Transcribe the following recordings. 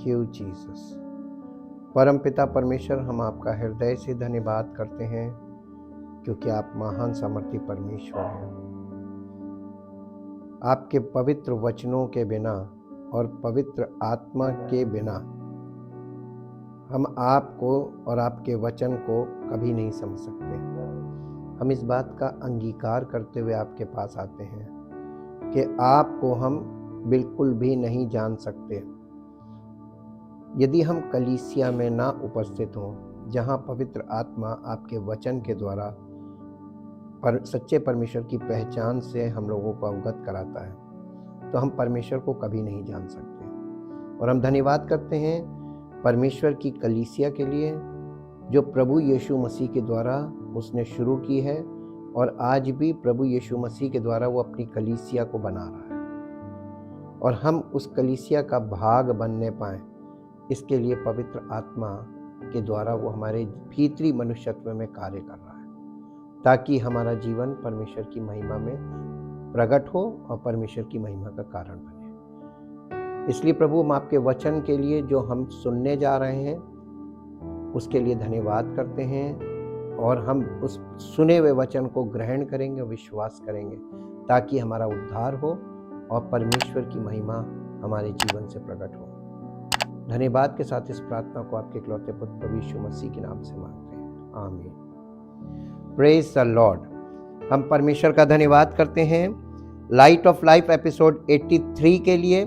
Thank you Jesus. परमपिता परमेश्वर, हम आपका हृदय से धन्यवाद करते हैं क्योंकि आप महान सामर्थी परमेश्वर हैं। आपके पवित्र वचनों के बिना और पवित्र आत्मा के बिना हम आपको और आपके वचन को कभी नहीं समझ सकते। हम इस बात का अंगीकार करते हुए आपके पास आते हैं कि आपको हम बिल्कुल भी नहीं जान सकते यदि हम कलीसिया में ना उपस्थित हों, जहाँ पवित्र आत्मा आपके वचन के द्वारा सच्चे परमेश्वर की पहचान से हम लोगों को अवगत कराता है, तो हम परमेश्वर को कभी नहीं जान सकते। और हम धन्यवाद करते हैं परमेश्वर की कलीसिया के लिए जो प्रभु यीशु मसीह के द्वारा उसने शुरू की है और आज भी प्रभु यीशु मसीह के द्वारा वो अपनी कलीसिया को बना रहा है और हम उस कलीसिया का भाग बनने पाएँ, इसके लिए पवित्र आत्मा के द्वारा वो हमारे भीतरी मनुष्यत्व में कार्य कर रहा है ताकि हमारा जीवन परमेश्वर की महिमा में प्रकट हो और परमेश्वर की महिमा का कारण बने। इसलिए प्रभु, हम आपके वचन के लिए जो हम सुनने जा रहे हैं उसके लिए धन्यवाद करते हैं और हम उस सुने हुए वचन को ग्रहण करेंगे और विश्वास करेंगे ताकि हमारा उद्धार हो और परमेश्वर की महिमा हमारे जीवन से प्रकट हो। धन्यवाद के साथ इस प्रार्थना को आपके इकलौते पुत्र प्रभु यीशु मसीह के नाम से मांगते हैं, आमीन। Praise the Lord. हम परमेश्वर का धन्यवाद करते हैं लाइट ऑफ लाइफ एपिसोड 83 के लिए,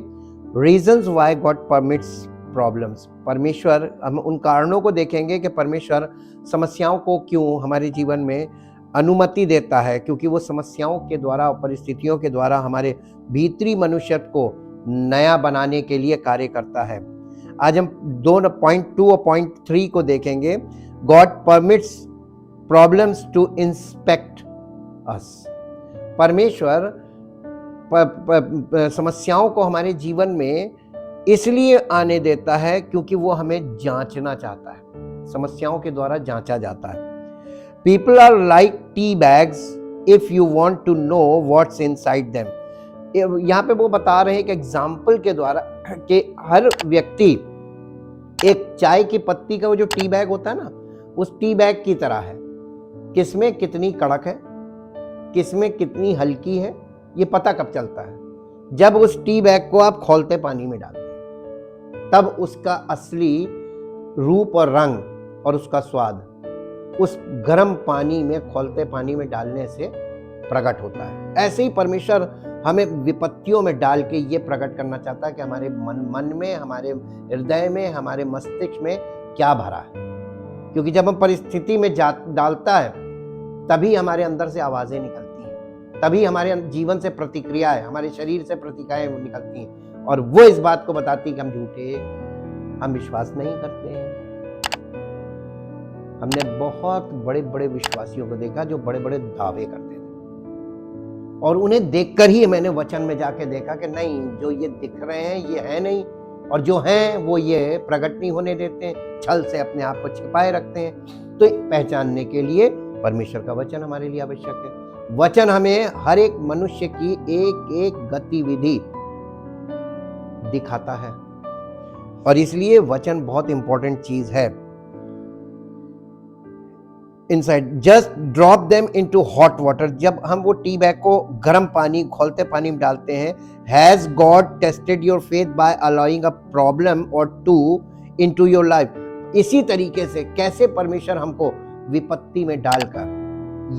reasons why God permits problems. परमेश्वर, हम उन कारणों को देखेंगे कि परमेश्वर समस्याओं को क्यों हमारे जीवन में अनुमति देता है, क्योंकि वो समस्याओं के द्वारा और परिस्थितियों के द्वारा हमारे भीतरी मनुष्यत्व को नया बनाने के लिए कार्य करता है। आज हम दोनों पॉइंट 2 और पॉइंट 3 को देखेंगे। God permits problems to inspect us. परमेश्वर समस्याओं को हमारे जीवन में इसलिए आने देता है क्योंकि वो हमें जांचना चाहता है। समस्याओं के द्वारा जांचा जाता है। People are like tea bags if you want to know what's inside them. यहाँ पे वो बता रहे हैं कि एग्जाम्पल के द्वारा कि हर व्यक्ति एक चाय की पत्ती का वो जो टी बैग होता है ना, उस टी बैग की तरह है। किसमें कितनी कड़क है, किसमें कितनी हल्की है, ये पता कब चलता है? जब उस टी बैग को आप खौलते पानी में डालते हैं, तब उसका असली रूप और रंग और उसका स्वाद उस गर्म पानी में, खौलते पानी में डालने से प्रकट होता है। ऐसे ही परमेश्वर हमें विपत्तियों में डाल के ये प्रकट करना चाहता है कि हमारे मन में, हमारे हृदय में, हमारे मस्तिष्क में क्या भरा है। क्योंकि जब हम परिस्थिति में डालता है तभी हमारे अंदर से आवाजें निकलती हैं, तभी हमारे जीवन से प्रतिक्रियाएं, हमारे शरीर से प्रतिक्रियाएं निकलती हैं और वो इस बात को बताती है कि हम झूठे, हम विश्वास नहीं करते हैं। हमने बहुत बड़े बड़े विश्वासियों को देखा जो बड़े बड़े दावे करते थे और उन्हें देखकर ही मैंने वचन में जाके देखा कि नहीं, जो ये दिख रहे हैं ये है नहीं, और जो हैं वो ये प्रकट नहीं होने देते हैं, छल से अपने आप को छिपाए रखते हैं। तो पहचानने के लिए परमेश्वर का वचन हमारे लिए आवश्यक है। वचन हमें हर एक मनुष्य की एक एक गतिविधि दिखाता है और इसलिए वचन बहुत इंपॉर्टेंट चीज है। Inside just drop them into hot water. जब हम वो टी बैग को गर्म पानी, खौलते पानी में डालते हैं, has God tested your faith bye allowing a problem और टू इनटू योर लाइफ। इसी तरीके से कैसे परमेश्वर हमको विपत्ति में डालकर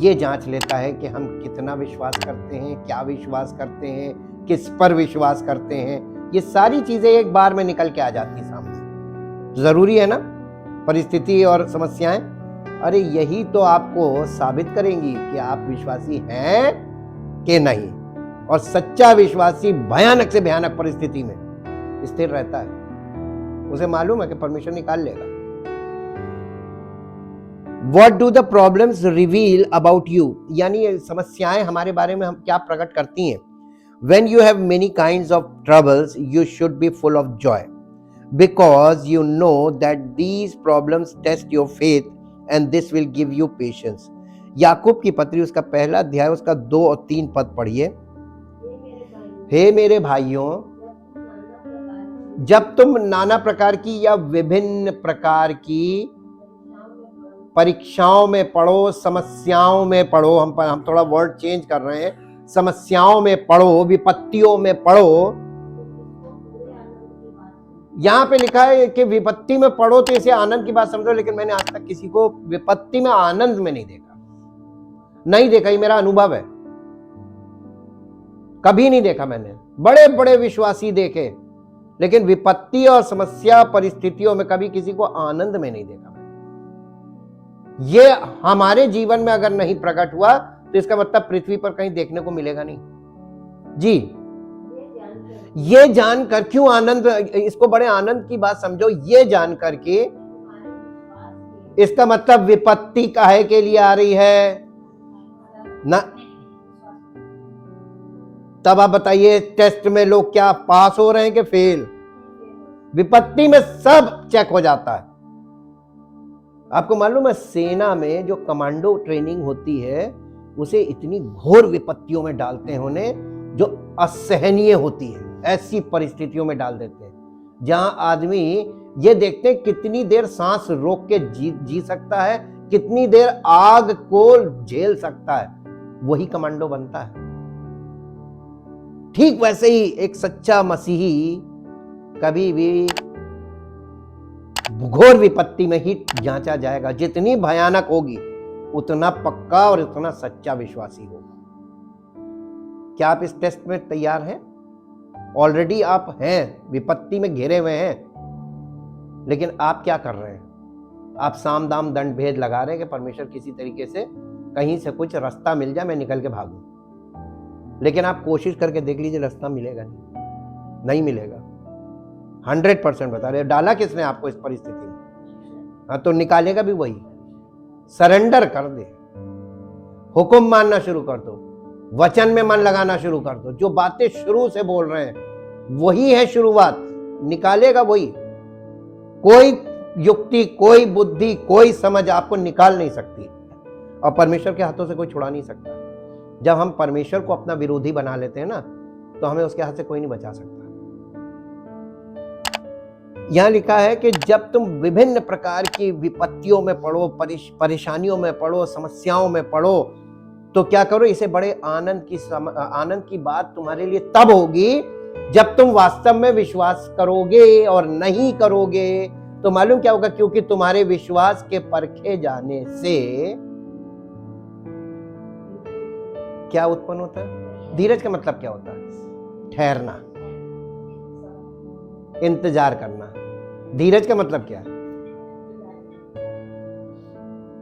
ये जांच लेता है कि हम कितना विश्वास करते हैं, क्या विश्वास करते हैं, किस पर विश्वास करते हैं। ये सारी चीजें एक बार में निकल के आ जाती सामने। जरूरी है ना परिस्थिति और समस्याएं? अरे यही तो आपको साबित करेंगी कि आप विश्वासी हैं कि नहीं। और सच्चा विश्वासी भयानक से भयानक परिस्थिति में स्थिर रहता है। उसे मालूम है कि परमेश्वर निकाल लेगा। What do the problems reveal about you? यानी समस्याएं हमारे बारे में हम क्या प्रकट करती हैं? When you have many kinds of troubles, you should be full of joy, because you know that these problems test your faith, and this will give you patience. याकूब की पत्री उसका पहला अध्याय उसका 2 और 3 पद पढ़िए। हे मेरे भाइयों, जब तुम नाना प्रकार की या विभिन्न प्रकार की परीक्षाओं में पढ़ो, समस्याओं में पढ़ो, हम थोड़ा वर्ड चेंज कर रहे हैं, समस्याओं में पढ़ो, विपत्तियों में पढ़ो। यहां पे लिखा है कि विपत्ति में पढ़ो तो इसे आनंद की बात समझो, लेकिन मैंने आज तक किसी को विपत्ति में आनंद में नहीं देखा, ये मेरा अनुभव है, कभी नहीं देखा मैंने। बड़े बड़े विश्वासी देखे, लेकिन विपत्ति और समस्या परिस्थितियों में कभी किसी को आनंद में नहीं देखा मैंने। ये हमारे जीवन में अगर नहीं प्रकट हुआ तो इसका मतलब पृथ्वी पर कहीं देखने को मिलेगा नहीं जी। ये जानकर क्यों आनंद, इसको बड़े आनंद की बात समझो, ये जानकर कि इसका मतलब विपत्ति काहे के लिए आ रही है ना। तब आप बताइए, टेस्ट में लोग क्या पास हो रहे हैं कि फेल? विपत्ति में सब चेक हो जाता है। आपको मालूम है सेना में जो कमांडो ट्रेनिंग होती है उसे इतनी घोर विपत्तियों में डालते हैं उन्हें, जो असहनीय होती है, ऐसी परिस्थितियों में डाल देते हैं जहां आदमी ये देखते हैं कितनी देर सांस रोक के जी सकता है, कितनी देर आग को झेल सकता है, वही कमांडो बनता है। ठीक वैसे ही एक सच्चा मसीही कभी भी घोर विपत्ति में ही जांचा जाएगा। जितनी भयानक होगी उतना पक्का और उतना सच्चा विश्वासी होगा। क्या आप इस टेस्ट में तैयार हैं? ऑलरेडी आप हैं, विपत्ति में घिरे हुए हैं, लेकिन आप क्या कर रहे हैं? आप साम दाम दंड भेद लगा रहे हैं कि परमेश्वर किसी तरीके से कहीं से कुछ रास्ता मिल जाए, मैं निकल के भागूं। लेकिन आप कोशिश करके देख लीजिए, रास्ता मिलेगा नहीं मिलेगा। 100% बता रहे। डाला किसने आपको इस परिस्थिति में? हाँ, तो निकालेगा भी वही। सरेंडर कर दे, हुक्म मानना शुरू कर दो, वचन में मन लगाना शुरू कर दो। जो बातें शुरू से बोल रहे हैं वही है शुरुआत, निकालेगा वही। कोई युक्ति, कोई बुद्धि, कोई समझ आपको निकाल नहीं सकती, और परमेश्वर के हाथों से कोई छुड़ा नहीं सकता। जब हम परमेश्वर को अपना विरोधी बना लेते हैं ना, तो हमें उसके हाथ से कोई नहीं बचा सकता। यहां लिखा है कि जब तुम विभिन्न प्रकार की विपत्तियों में पड़ो, परेशानियों में पड़ो, समस्याओं में पड़ो, तो क्या करो, इसे बड़े आनंद की बात तुम्हारे लिए तब होगी जब तुम वास्तव में विश्वास करोगे। और नहीं करोगे तो मालूम क्या होगा? क्योंकि तुम्हारे विश्वास के परखे जाने से क्या उत्पन्न होता है? धीरज का मतलब क्या होता है? ठहरना, इंतजार करना। धीरज का मतलब क्या है?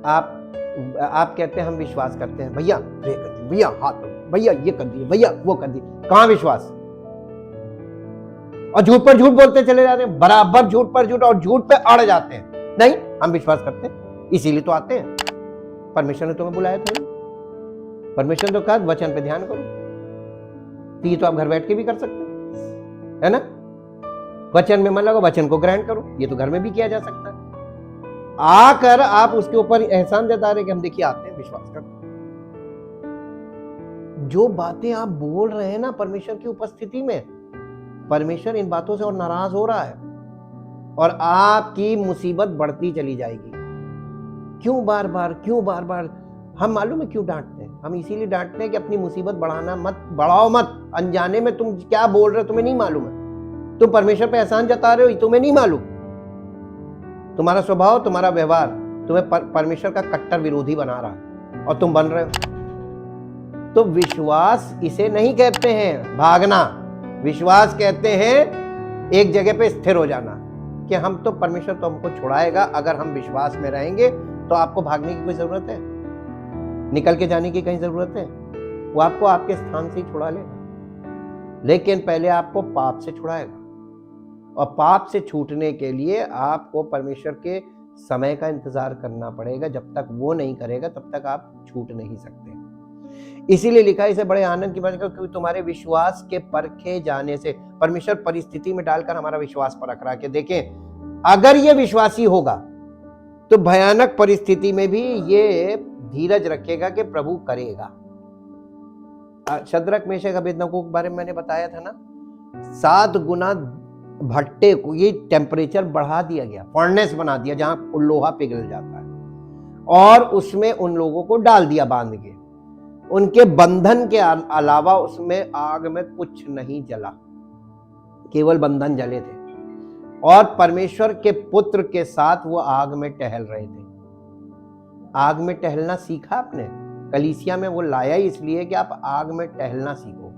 आप कहते हैं हम विश्वास करते हैं, भैया प्रे कर दिए, भैया हाथ, भैया ये कर दिए, भैया वो कर दिए। कहां विश्वास? और झूठ पर झूठ बोलते चले जाते हैं, बराबर झूठ पर झूठ, और झूठ पे अड़ जाते हैं। नहीं, हम विश्वास करते हैं, इसीलिए तो आते हैं। परमेश्वर ने तुम्हें बुलाया था, परमेश्वर ने तो कहा वचन पे ध्यान करो। तो ये तो आप घर बैठ के भी कर सकते हैं, है ना? वचन में मन लगाओ, वचन को ग्रहण करो, ये तो घर में भी किया जा सकता है। आकर आप उसके ऊपर एहसान जता रहे कि हम देखिए आते हैं, विश्वास करते हैं। जो बातें आप बोल रहे हैं ना परमेश्वर की उपस्थिति में, परमेश्वर इन बातों से और नाराज हो रहा है, और आपकी मुसीबत बढ़ती चली जाएगी। क्यों बार बार हम मालूम है क्यों डांटते हैं? हम इसीलिए डांटते हैं कि अपनी मुसीबत बढ़ाओ मत। अनजाने में तुम क्या बोल रहे हो तुम्हें नहीं मालूम है, तुम परमेश्वर पे एहसान जता रहे हो, तुम्हें नहीं मालूम। तुम्हारा स्वभाव, तुम्हारा व्यवहार तुम्हें परमेश्वर का कट्टर विरोधी बना रहा है, और तुम बन रहे हो। तो विश्वास इसे नहीं कहते हैं भागना, विश्वास कहते हैं एक जगह पे स्थिर हो जाना, कि हम तो परमेश्वर तो हमको छुड़ाएगा। अगर हम विश्वास में रहेंगे तो आपको भागने की कोई जरूरत है? निकल के जाने की कहीं जरूरत है? वो आपको आपके स्थान से ही छुड़ा लेगा, लेकिन पहले आपको पाप से छुड़ाएगा। और पाप से छूटने के लिए आपको परमेश्वर के समय का इंतजार करना पड़ेगा। जब तक वो नहीं करेगा तब तक आप छूट नहीं सकते। इसीलिए लिखा है इसे बड़े आनंद की बात, क्योंकि तुम्हारे विश्वास के परखे जाने से, परमेश्वर परिस्थिति में डालकर हमारा विश्वास परख रहा है कि देखें अगर ये विश्वासी होगा तो भयानक परिस्थिति में भी ये धीरज रखेगा कि प्रभु करेगा। शद्रक मेशक अबेदनगो के बारे में मैंने बताया था ना, 7 गुना भट्टे को ये टेम्परेचर बढ़ा दिया गया, फर्नेस बना दिया जहां लोहा पिघल जाता है, और उसमें उन लोगों को डाल दिया बांध के। उनके बंधन के अलावा उसमें आग में कुछ नहीं जला, केवल बंधन जले थे, और परमेश्वर के पुत्र के साथ वो आग में टहल रहे थे। आग में टहलना सीखा आपने? कलीसिया में वो लाया ही इसलिए कि आप आग में टहलना सीखो।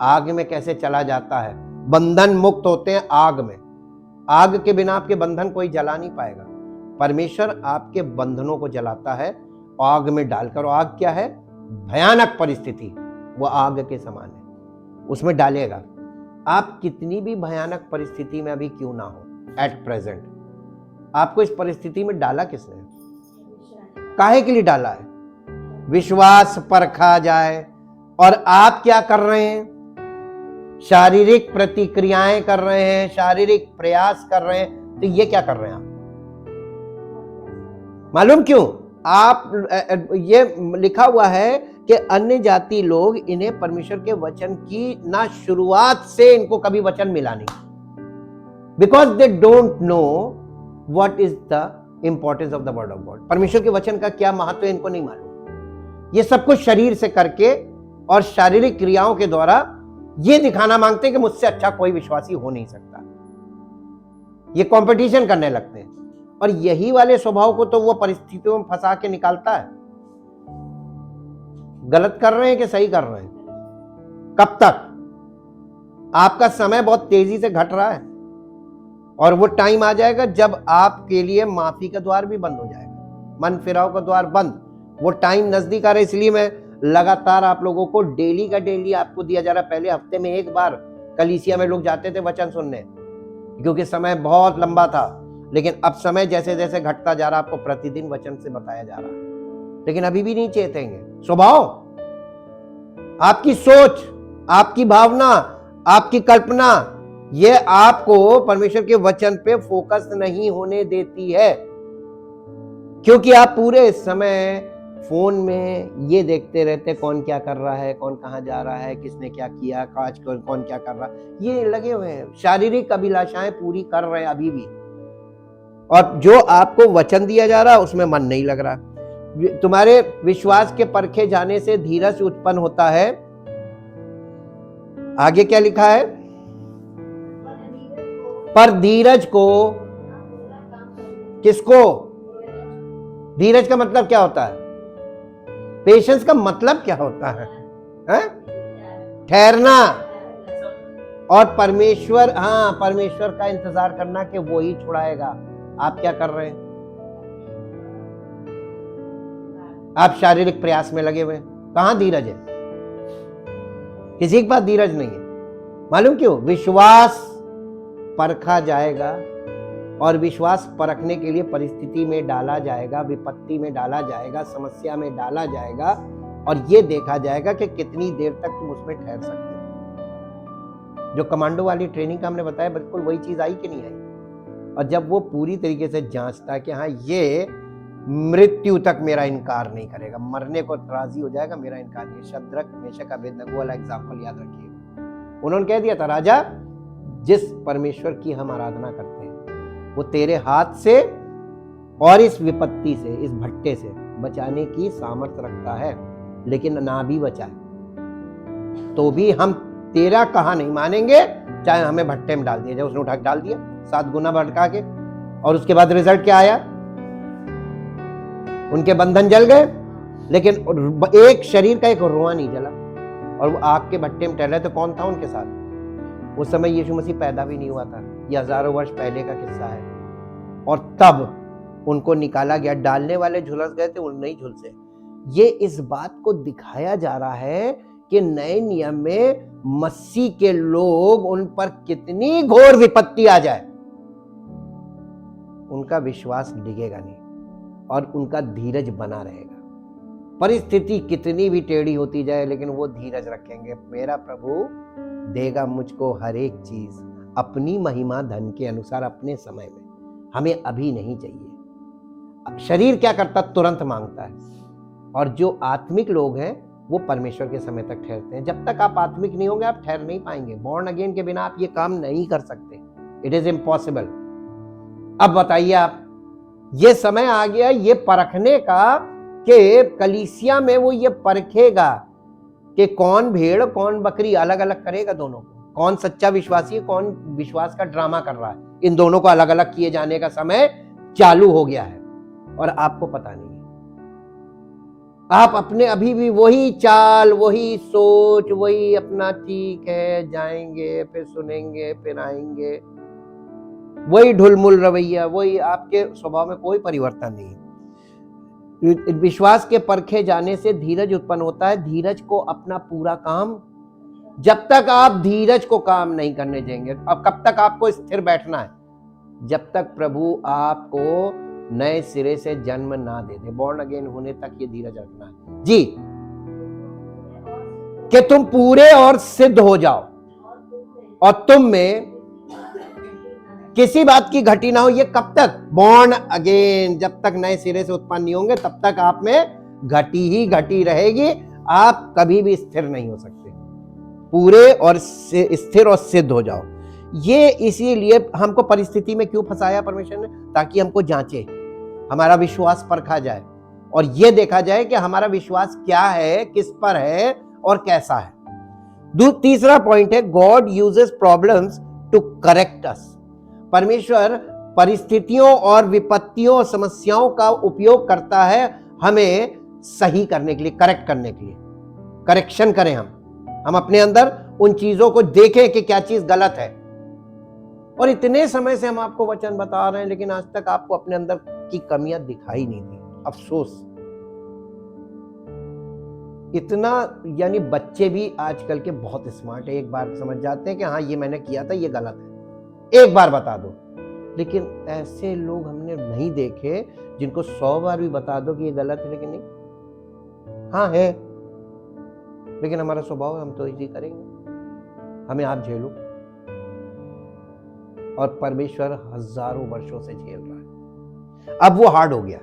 आग में कैसे चला जाता है, बंधन मुक्त होते हैं आग में। आग के बिना आपके बंधन कोई जला नहीं पाएगा। परमेश्वर आपके बंधनों को जलाता है आग में डालकर। आग क्या है? भयानक परिस्थिति, वो आग के समान है, उसमें डालेगा। आप कितनी भी भयानक परिस्थिति में अभी क्यों ना हो, एट प्रेजेंट आपको इस परिस्थिति में डाला किसने? काहे के लिए डाला है? विश्वास परखा जाए। और आप क्या कर रहे हैं? शारीरिक प्रतिक्रियाएं कर रहे हैं, शारीरिक प्रयास कर रहे हैं। तो ये क्या कर रहे हैं आप? मालूम क्यों? आप ये लिखा हुआ है कि अन्य जाति लोग, इन्हें परमेश्वर के वचन की ना शुरुआत से इनको कभी वचन मिला नहीं, because they don't know what is the importance of the word of God. परमेश्वर के वचन का क्या महत्व है इनको नहीं मालूम। ये सब कुछ शरीर से करके और शारीरिक क्रियाओं के द्वारा ये दिखाना मांगते हैं कि मुझसे अच्छा कोई विश्वासी हो नहीं सकता। ये कंपटीशन करने लगते हैं, और यही वाले स्वभाव को तो वो परिस्थितियों में फंसा के निकालता है। गलत कर रहे हैं कि सही कर रहे हैं? कब तक? आपका समय बहुत तेजी से घट रहा है, और वो टाइम आ जाएगा जब आपके लिए माफी का द्वार भी बंद हो जाएगा, मन फिराव का द्वार बंद। वो टाइम नजदीक आ रहा है, इसलिए मैं लगातार आप लोगों को डेली का डेली आपको दिया जा रहा है। पहले हफ्ते में एक बार कलीसिया में लोग जाते थे वचन सुनने, क्योंकि समय बहुत लंबा था। लेकिन अब समय जैसे जैसे घटता जा रहा, आपको प्रतिदिन वचन से बताया जा रहा है, लेकिन अभी भी नहीं चेतेंगे। स्वभाव, आपकी सोच, आपकी भावना, आपकी कल्पना, ये आपको परमेश्वर के वचन पे फोकस नहीं होने देती है, क्योंकि आप पूरे समय फोन में ये देखते रहते कौन क्या कर रहा है, कौन कहां जा रहा है, किसने क्या किया, आज कौन क्या कर रहा है। ये लगे हुए हैं, शारीरिक अभिलाषाएं पूरी कर रहे हैं अभी भी, और जो आपको वचन दिया जा रहा है उसमें मन नहीं लग रहा। तुम्हारे विश्वास के परखे जाने से धीरज उत्पन्न होता है। आगे क्या लिखा है? पर धीरज को, किसको? धीरज का मतलब क्या होता है? पेशेंस का मतलब क्या होता है? ठहरना और परमेश्वर, परमेश्वर का इंतजार करना कि वो ही छुड़ाएगा। आप क्या कर रहे हैं? आप शारीरिक प्रयास में लगे हुए हैं। कहां धीरज है? किसी के पास धीरज नहीं है। मालूम क्यों? विश्वास परखा जाएगा, और विश्वास परखने के लिए परिस्थिति में डाला जाएगा, विपत्ति में डाला जाएगा, समस्या में डाला जाएगा, और ये देखा जाएगा कि कितनी देर तक तुम उसमें ठहर सकते हो। जो कमांडो वाली ट्रेनिंग का हमने बताया, बिल्कुल वही चीज आई कि नहीं आई। और जब वो पूरी तरीके से जांचता है कि हाँ, ये मृत्यु तक मेरा इनकार नहीं करेगा, मरने को राजी हो जाएगा, मेरा इनकार नहीं। शद्रक, मेशक, अबेदनगो वाला एग्जाम्पल याद रखिए। उन्होंने कह दिया था, राजा, जिस परमेश्वर की हम आराधना करते हैं वो तेरे हाथ से और इस विपत्ति से, इस भट्टे से बचाने की सामर्थ्य रखता है, लेकिन ना भी बचाए तो भी हम तेरा कहा नहीं मानेंगे, चाहे हमें भट्टे में डाल दिया जाए। उसने उठा के डाल दिया 7 गुना भटका के, और उसके बाद रिजल्ट क्या आया? उनके बंधन जल गए, लेकिन एक शरीर का एक रोआ नहीं जला, और वो आग के भट्टे में टहले। तो कौन था उनके साथ? उस समय यीशु मसीह पैदा भी नहीं हुआ था, ये हजारों वर्ष पहले का किस्सा है। और तब उनको निकाला गया, डालने वाले झुलस गए थे, उन नहीं झुलसे। ये इस बात को दिखाया जा रहा है कि नए नियम में मसीह के लोग, उन पर कितनी घोर विपत्ति आ जाए, उनका विश्वास डिगेगा नहीं, और उनका धीरज बना रहेगा। परिस्थिति कितनी भी टेढ़ी होती जाए, लेकिन वो धीरज रखेंगे। मेरा प्रभु देगा मुझको हर एक चीज अपनी महिमा धन के अनुसार, अपने समय में। हमें अभी नहीं चाहिए। शरीर क्या करता? तुरंत मांगता है। और जो आत्मिक लोग हैं वो परमेश्वर के समय तक ठहरते हैं। जब तक आप आत्मिक नहीं होंगे, आप ठहर नहीं पाएंगे। बॉर्न अगेन के बिना आप ये काम नहीं कर सकते। It is impossible. अब बताइए आप, ये समय आ गया ये परखने का कि कलीसिया में वो ये परखेगा कि कौन भेड़ कौन बकरी, अलग अलग करेगा दोनों को, कौन सच्चा विश्वासी है कौन विश्वास का ड्रामा कर रहा है। इन दोनों को अलग अलग किए जाने का समय चालू हो गया है और आपको पता नहीं है। आप अपने अभी भी वही चाल, वही सोच, वही अपना ठीक है जाएंगे फिर सुनेंगे फिर आएंगे, वही ढुलमुल रवैया, वही, आपके स्वभाव में कोई परिवर्तन नहीं है। विश्वास के परखे जाने से धीरज उत्पन्न होता है। धीरज को अपना पूरा काम, जब तक आप धीरज को काम नहीं करने देंगे, अब कब तक आपको स्थिर बैठना है? जब तक प्रभु आपको नए सिरे से जन्म ना दे दे, बॉर्न अगेन होने तक ये धीरज रखना है जी, कि तुम पूरे और सिद्ध हो जाओ और तुम में किसी बात की घटी ना हो। ये कब तक? बॉर्न अगेन, जब तक नए सिरे से उत्पन्न नहीं होंगे तब तक आप में घटी ही घटी रहेगी, आप कभी भी स्थिर नहीं हो सकते। पूरे और स्थिर और सिद्ध हो जाओ। ये इसीलिए हमको परिस्थिति में क्यों फंसाया परमेश्वर ने? ताकि हमको जांचे, हमारा विश्वास परखा जाए और ये देखा जाए कि हमारा विश्वास क्या है, किस पर है और कैसा है। तीसरा पॉइंट है, God uses problems to correct us. परमेश्वर परिस्थितियों और विपत्तियों समस्याओं का उपयोग करता है हमें सही करने के लिए, करेक्ट करने के लिए। करेक्शन करें, हम अपने अंदर उन चीजों को देखें कि क्या चीज गलत है। और इतने समय से हम आपको वचन बता रहे हैं लेकिन आज तक आपको अपने अंदर की कमियां दिखाई नहीं दी। अफसोस। इतना, यानी बच्चे भी आजकल के बहुत स्मार्ट है, एक बार समझ जाते हैं कि हाँ ये मैंने किया था, ये गलत है, एक बार बता दो। लेकिन ऐसे लोग हमने नहीं देखे जिनको 100 बार भी बता दो कि ये गलत है लेकिन नहीं, हाँ है, लेकिन हमारा स्वभाव है हम तो इसी करेंगे, हमें आप झेलो। और परमेश्वर हजारों वर्षों से झेल रहा है। अब वो हार्ड हो गया,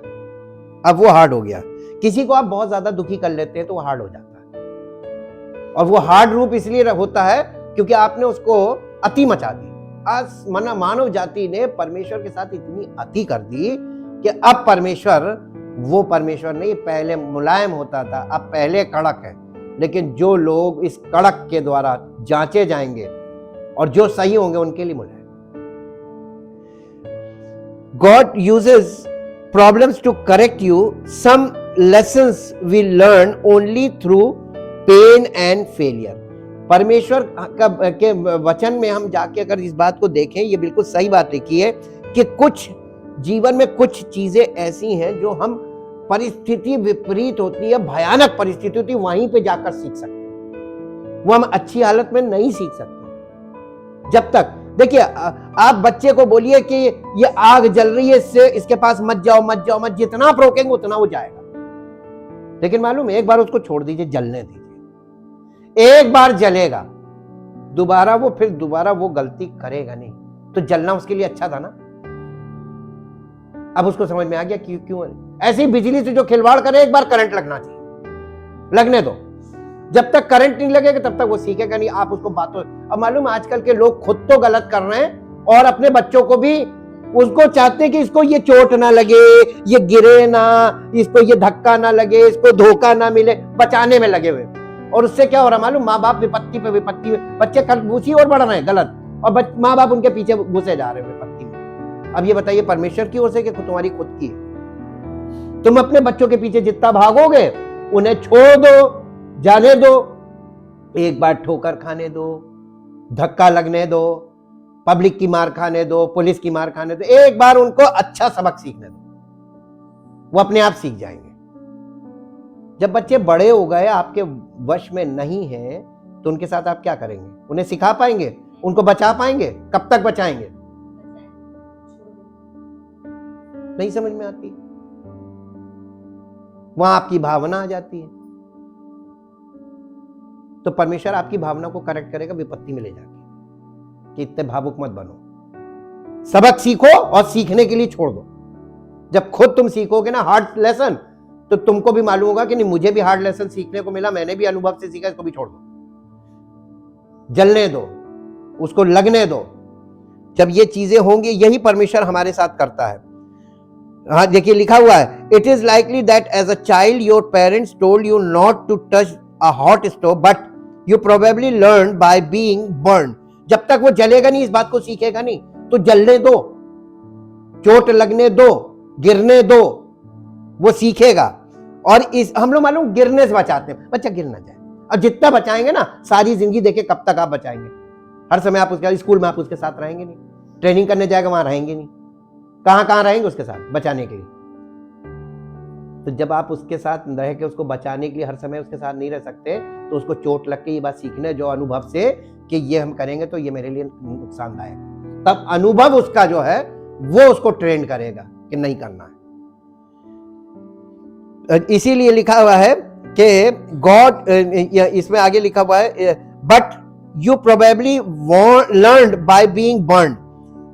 अब वो हार्ड हो गया। किसी को आप बहुत ज्यादा दुखी कर लेते हैं तो वो हार्ड हो जाता है, और वो हार्ड रूप इसलिए होता है क्योंकि आपने उसको अति मचा दी। आज मानव जाति ने परमेश्वर के साथ इतनी अति कर दी कि अब परमेश्वर वो परमेश्वर नहीं, पहले मुलायम होता था, अब पहले कड़क है। लेकिन जो लोग इस कड़क के द्वारा जांचे जाएंगे और जो सही होंगे उनके लिए मुलायम। God uses problems to correct you. Some lessons we learn only through pain and failure. परमेश्वर के वचन में हम जाके अगर इस बात को देखें, ये बिल्कुल सही बात लिखी है कि कुछ जीवन में कुछ चीजें ऐसी हैं जो हम, परिस्थिति विपरीत होती है, भयानक परिस्थिति होती है, वहीं पे जाकर सीख सकते हैं। वो हम अच्छी हालत में नहीं सीख सकते। जब तक, देखिए, आप बच्चे को बोलिए कि ये आग जल रही है, इससे इसके पास मत जाओ मत जाओ मत, जितना आप रोकेंगे उतना वो जाएगा। लेकिन मालूम है, एक बार उसको छोड़ दीजिए, जलने दीजिए, एक बार जलेगा, दोबारा वो गलती करेगा नहीं। तो जलना उसके लिए अच्छा था ना। अब उसको समझ में आ गया क्यों ऐसी बिजली से जो खिलवाड़ करे, एक बार करंट लगना चाहिए, लगने दो। जब तक करंट नहीं लगेगा तब तक वो सीखेगा नहीं। आप उसको बातों, अब मालूम आजकल के लोग खुद तो गलत कर रहे हैं और अपने बच्चों को भी, उसको चाहते हैं कि इसको ये चोट ना लगे, ये गिरे ना, इसको ये धक्का ना लगे, इसको धोखा ना मिले, बचाने में लगे हुए। और उससे क्या हो रहा मालूम, माँ बाप विपत्ति पे विपत्ति में, बच्चे घुसी और बढ़ रहे हैं गलत, और माँ बाप उनके पीछे घुसे जा रहे हैं विपत्ति में। अब ये बताइए, परमेश्वर की ओर से कि तुम्हारी खुद की? तुम अपने बच्चों के पीछे जितना भागोगे, उन्हें छोड़ दो, जाने दो, एक बार ठोकर खाने दो, धक्का लगने दो, पब्लिक की मार खाने दो, पुलिस की मार खाने दो, एक बार उनको अच्छा सबक सीखने दो, वो अपने आप सीख जाएंगे। जब बच्चे बड़े हो गए, आपके वश में नहीं है, तो उनके साथ आप क्या करेंगे? उन्हें सिखा पाएंगे? उनको बचा पाएंगे? कब तक बचाएंगे? नहीं समझ में आती। वहां आपकी भावना आ जाती है। तो परमेश्वर आपकी भावना को करेक्ट करेगा विपत्ति में ले जाके, कि इतने भावुक मत बनो, सबक सीखो और सीखने के लिए छोड़ दो। जब खुद तुम सीखोगे ना हार्ड लेसन, तो तुमको भी मालूम होगा कि नहीं, मुझे भी हार्ड लेसन सीखने को मिला, मैंने भी अनुभव से सीखा, इसको भी छोड़ दो, जलने दो, उसको लगने दो, जब ये चीजें होंगी, यही परमेश्वर हमारे साथ करता है। हाँ देखिए लिखा हुआ है, it is likely that as a child your parents told you not to touch a hot stove but you probably learn by being burn. जब तक वो जलेगा नहीं, इस बात को सीखेगा नहीं, तो जलने दो, चोट लगने दो, गिरने दो, वो सीखेगा। और इस हम लोग मालूम गिरने से बचाते हैं, बच्चा गिर ना जाए। और जितना बचाएंगे ना, सारी जिंदगी देखे कब तक आप बचाएंगे। हर समय आप उसके स्कूल में आप उसके साथ रहेंगे नहीं, ट्रेनिंग करने जाएगा वहां रहेंगे नहीं, कहां रहेंगे उसके साथ बचाने के लिए। तो जब आप उसके साथ रह के उसको बचाने के लिए हर समय उसके साथ नहीं रह सकते, तो उसको चोट लग के ये बात सीखने जो अनुभव से कि ये हम करेंगे तो ये मेरे लिए नुकसानदायक, तब अनुभव उसका जो है वो उसको ट्रेन करेगा कि नहीं करना है। इसीलिए लिखा हुआ है कि गॉड, इसमें आगे लिखा हुआ है, but you probably learned by being burned.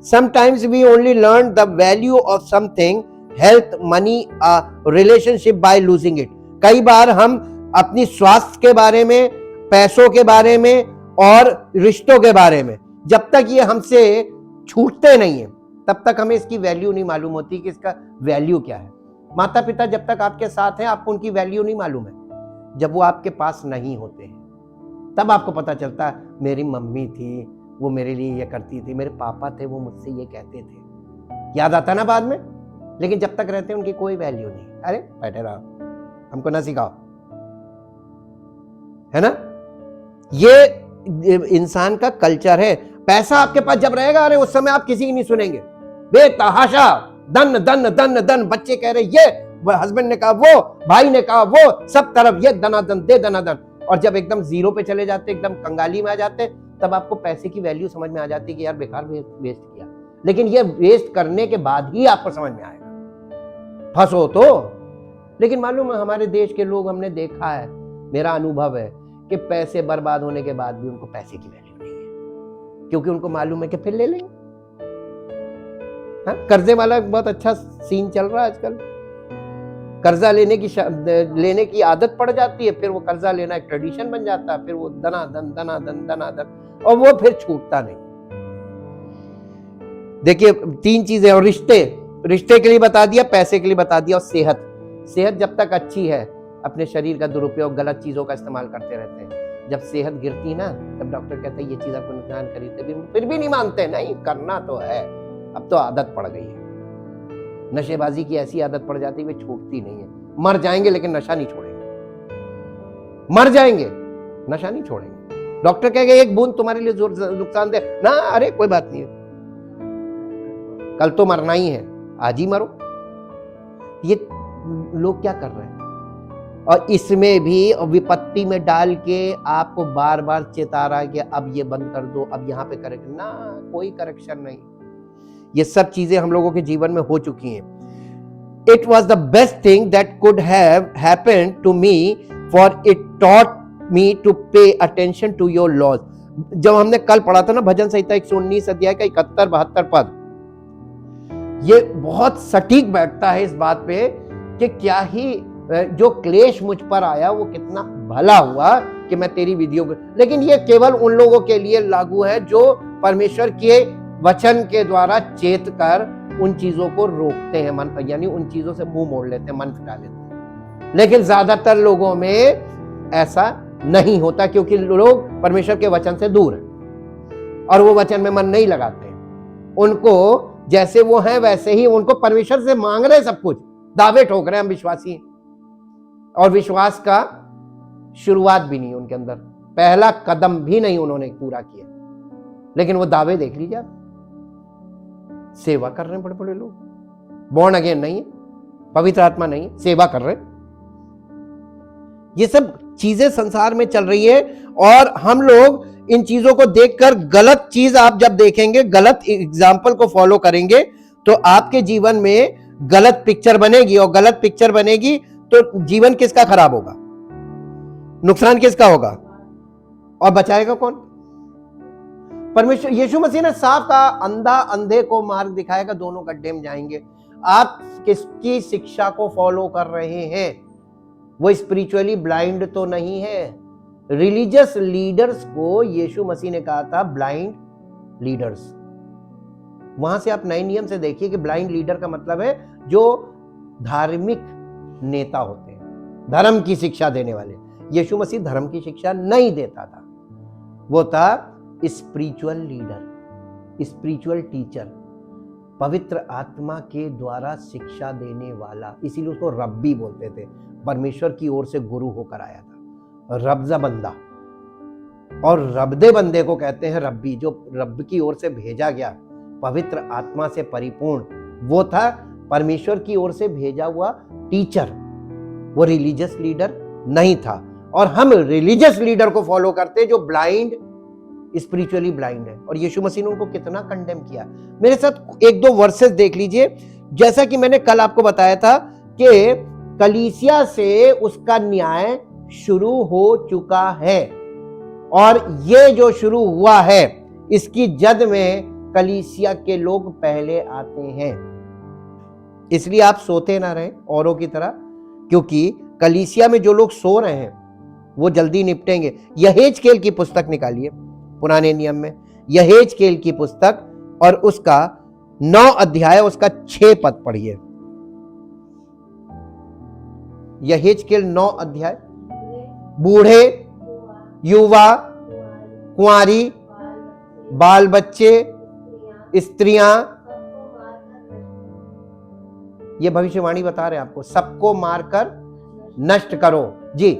Sometimes we only learn the value of something, health, money, relationship by losing it. कई बार हम अपनी स्वास्थ्य के बारे में, पैसों के बारे में और रिश्तों के बारे में, जब तक ये हमसे छूटते नहीं है तब तक हमें इसकी वैल्यू नहीं मालूम होती कि इसका वैल्यू क्या है। माता पिता जब तक आपके साथ हैं आपको उनकी वैल्यू नहीं मालूम है। जब वो आपके पास नहीं होते हैं तब आपको पता चलता है, मेरी मम्मी थी वो मेरे लिए ये करती थी, मेरे पापा थे वो मुझसे ये कहते थे, याद आता ना बाद में। लेकिन जब तक रहते हैं उनकी कोई वैल्यू नहीं। अरे बैठे रहो, हमको ना सिखाओ, है ना। ये इंसान का कल्चर है। पैसा आपके पास जब रहेगा, अरे उस समय आप किसी की नहीं सुनेंगे, बेतहाशा दन दन दन दन, बच्चे कह रहे ये, हस्बैंड ने कहा वो, भाई ने कहा वो, सब तरफ ये दनादन दे दनादन। और जब एकदम जीरो पे चले जाते, एकदम कंगाली में आ जाते, तब आपको पैसे की वैल्यू समझ में आ जाती है कि यार बेकार वेस्ट किया। लेकिन ये वेस्ट करने के बाद ही आपको समझ में आएगा, फंसो तो। लेकिन मालूम है हमारे देश के लोग, हमने देखा है, मेरा अनुभव है कि पैसे बर्बाद होने के बाद भी उनको पैसे की वैल्यू नहीं है, क्योंकि उनको मालूम है कि फिर ले लेंगे। हाँ, कर्जे वाला बहुत अच्छा सीन चल रहा है आजकल। कर्जा लेने की आदत पड़ जाती है, फिर वो कर्जा लेना एक ट्रेडिशन बन जाता है, फिर वो दनादन दनादन दनादन, और वो फिर छूटता नहीं। देखिए 3 चीजें, और रिश्ते के लिए बता दिया, पैसे के लिए बता दिया, और सेहत जब तक अच्छी है, अपने शरीर का दुरुपयोग, गलत चीजों का इस्तेमाल करते रहते हैं। जब सेहत गिरती ना, तब डॉक्टर कहते हैं ये चीज आपको नुकसान करी, फिर भी नहीं मानते, नहीं करना तो है, अब तो आदत पड़ गई है। नशेबाजी की ऐसी आदत पड़ जाती है, वे छूटती नहीं है। मर जाएंगे लेकिन नशा नहीं छोड़ेंगे, मर जाएंगे नशा नहीं छोड़ेंगे। डॉक्टर कहेगा एक बूंद तुम्हारे लिए नुकसान दे ना, अरे कोई बात नहीं है, कल तो मरना ही है, आज ही मरो। ये लोग क्या कर रहे हैं, और इसमें भी विपत्ति में डाल के आपको बार बार चेता रहा है कि अब ये बंद कर दो, अब यहाँ पे करेक्शन ना, कोई करेक्शन नहीं। ये सब चीजें हम लोगों के जीवन में हो चुकी हैं। It was the best thing that could have happened to me, for it taught me to pay attention to your laws. जब हमने कल पढ़ा था ना भजन संहिता 119 अध्याय का 71-72 पद, ये बहुत सटीक बैठता है इस बात पे कि क्या ही जो क्लेश मुझ पर आया वो कितना भला हुआ कि मैं तेरी विधियों को। लेकिन ये केवल उन लोगों के लिए लागू है जो परमेश्वर के वचन के द्वारा चेत कर उन चीजों को रोकते हैं, मन, यानी उन चीजों से मुंह मोड़ लेते हैं, मन फिरा लेते हैं। लेकिन ज्यादातर लोगों में ऐसा नहीं होता, क्योंकि लोग परमेश्वर के वचन से दूर हैं और वो वचन में मन नहीं लगाते हैं। उनको जैसे वो हैं वैसे ही उनको परमेश्वर से मांग रहे सब कुछ, दावे ठोक रहे हैं, हम विश्वासी हैं, और विश्वास का शुरुआत भी नहीं उनके अंदर, पहला कदम भी नहीं उन्होंने पूरा किया। लेकिन वो दावे देख लीजिए, सेवा कर रहे हैं बड़े बड़े लोग, बॉर्न अगेन नहीं है, पवित्र आत्मा नहीं है, सेवा कर रहे हैं। ये सब चीजें संसार में चल रही है, और हम लोग इन चीजों को देखकर गलत चीज आप जब देखेंगे, गलत एग्जाम्पल को फॉलो करेंगे, तो आपके जीवन में गलत पिक्चर बनेगी, और गलत पिक्चर बनेगी तो जीवन किसका खराब होगा, नुकसान किसका होगा, और बचाएगा कौन? परमेश्वर यीशु मसीह ने साफ कहा, अंधा अंधे को मार्ग दिखाएगा, दोनों गड्ढे में जाएंगे। आप किसकी शिक्षा को फॉलो कर रहे हैं? वो स्पिरिचुअली ब्लाइंड तो नहीं है। रिलीजियस लीडर्स को यीशु मसीह ने कहा था ब्लाइंड लीडर्स, वहां से आप नए नियम से देखिए कि ब्लाइंड लीडर का मतलब है जो धार्मिक नेता होते हैं, धर्म की शिक्षा देने वाले। यीशु मसीह धर्म की शिक्षा नहीं देता था, वो था स्पिरिचुअल लीडर, स्पिरिचुअल टीचर, पवित्र आत्मा के द्वारा शिक्षा देने वाला। इसीलिए उसको रब्बी बोलते थे, परमेश्वर की ओर से गुरु होकर आया था, रब्जा बंदा। और रब्दे बंदे को कहते हैं रब्बी, जो रब की ओर से भेजा गया, पवित्र आत्मा से परिपूर्ण, वो था परमेश्वर की ओर से भेजा हुआ टीचर। वो रिलीजियस लीडर नहीं था। और हम रिलीजियस लीडर को फॉलो करते जो ब्लाइंड, स्पिरिचुअली ब्लाइंड है। और यीशु मसीह ने उनको कितना कंडेम किया। मेरे साथ एक दो वर्सेस देख लीजिए। जैसा कि मैंने कल आपको बताया था कि कलीसिया से उसका न्याय शुरू हो चुका है, और ये जो शुरू हुआ है इसकी जद में कलीसिया के लोग पहले आते हैं। इसलिए आप सोते ना रहें औरों की तरह, क्योंकि कलीसिया में जो लोग सो रहे हैं वो जल्दी निपटेंगे। यहेजकेल की पुस्तक निकालिए, पुराने नियम में यहेजकेल की पुस्तक, और उसका 9 अध्याय, उसका 6 पद पढ़िए। यहेजकेल 9 अध्याय। बूढ़े, युवा, कुंवारी, बाल बच्चे, स्त्रियां, ये भविष्यवाणी बता रहे हैं आपको, सबको मारकर नष्ट करो जी।